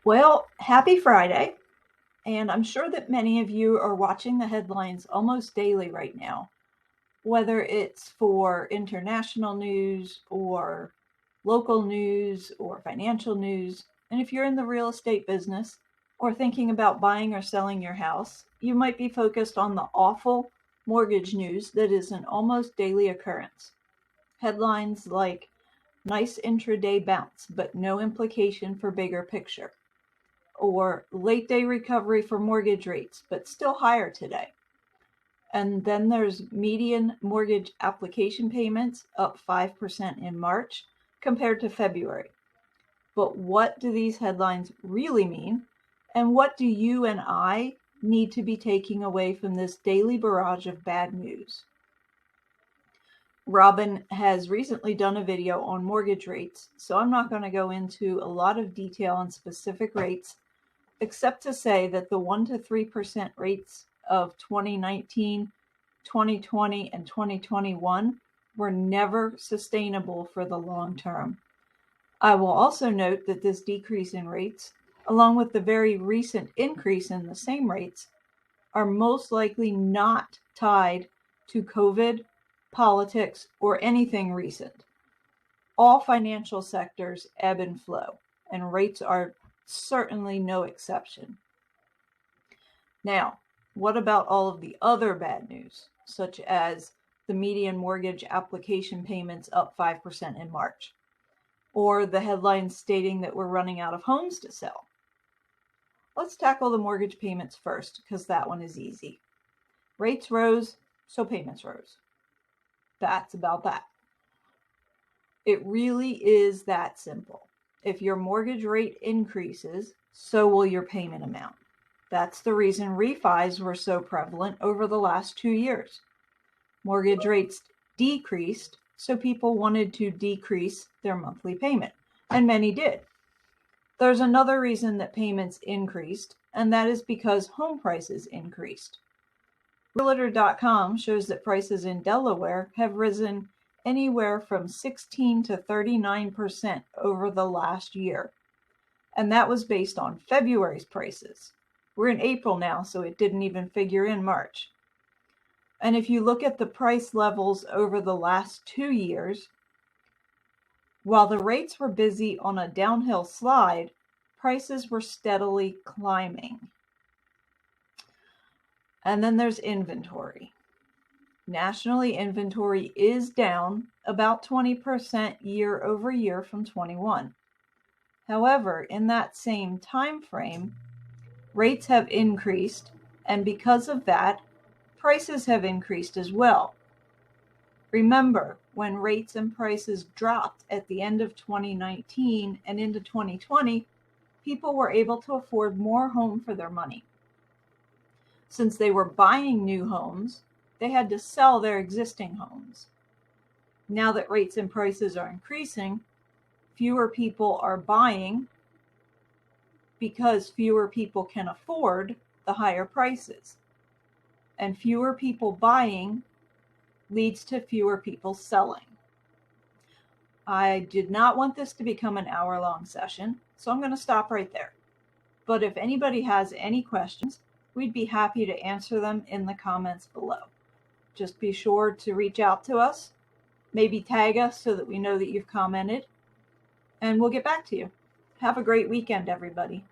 Well, happy Friday. And I'm sure that many of you are watching the headlines almost daily right now, whether it's for international news or local news or financial news. And if you're in the real estate business or thinking about buying or selling your house, you might be focused on the awful mortgage news that is an almost daily occurrence. Headlines like nice intraday bounce, but no implication for bigger picture, or late day recovery for mortgage rates, but still higher today. And then there's median mortgage application payments up 5% in March compared to February. But what do these headlines really mean? And what do you and I need to be taking away from this daily barrage of bad news? Robin has recently done a video on mortgage rates, so I'm not going to go into a lot of detail on specific rates, except to say that the 1 to 3% rates of 2019, 2020, and 2021 were never sustainable for the long term. I will also note that this decrease in rates, along with the very recent increase in the same rates, are most likely not tied to COVID, politics, or anything recent. All financial sectors ebb and flow, and rates are certainly no exception. Now, what about all of the other bad news, such as the median mortgage application payments up 5% in March, or the headlines stating that we're running out of homes to sell? Let's tackle the mortgage payments first, because that one is easy. Rates rose, so payments rose. That's about that. It really is that simple. If your mortgage rate increases, so will your payment amount. That's the reason refis were so prevalent over the last 2 years. Mortgage rates decreased, so people wanted to decrease their monthly payment, and many did. There's another reason that payments increased, and that is because home prices increased. Realtor.com shows that prices in Delaware have risen anywhere from 16 to 39% over the last year. And that was based on February's prices. We're in April now, so it didn't even figure in March. And if you look at the price levels over the last 2 years, while the rates were busy on a downhill slide, prices were steadily climbing. And then there's inventory. Nationally, inventory is down about 20% year over year from 21. However, in that same time frame, rates have increased, and because of that, prices have increased as well. Remember, when rates and prices dropped at the end of 2019 and into 2020, people were able to afford more home for their money. Since they were buying new homes, they had to sell their existing homes. Now that rates and prices are increasing, fewer people are buying because fewer people can afford the higher prices. And fewer people buying leads to fewer people selling. I did not want this to become an hour-long session, so I'm going to stop right there. But if anybody has any questions, we'd be happy to answer them in the comments below. Just be sure to reach out to us, maybe tag us so that we know that you've commented, and we'll get back to you. Have a great weekend, everybody.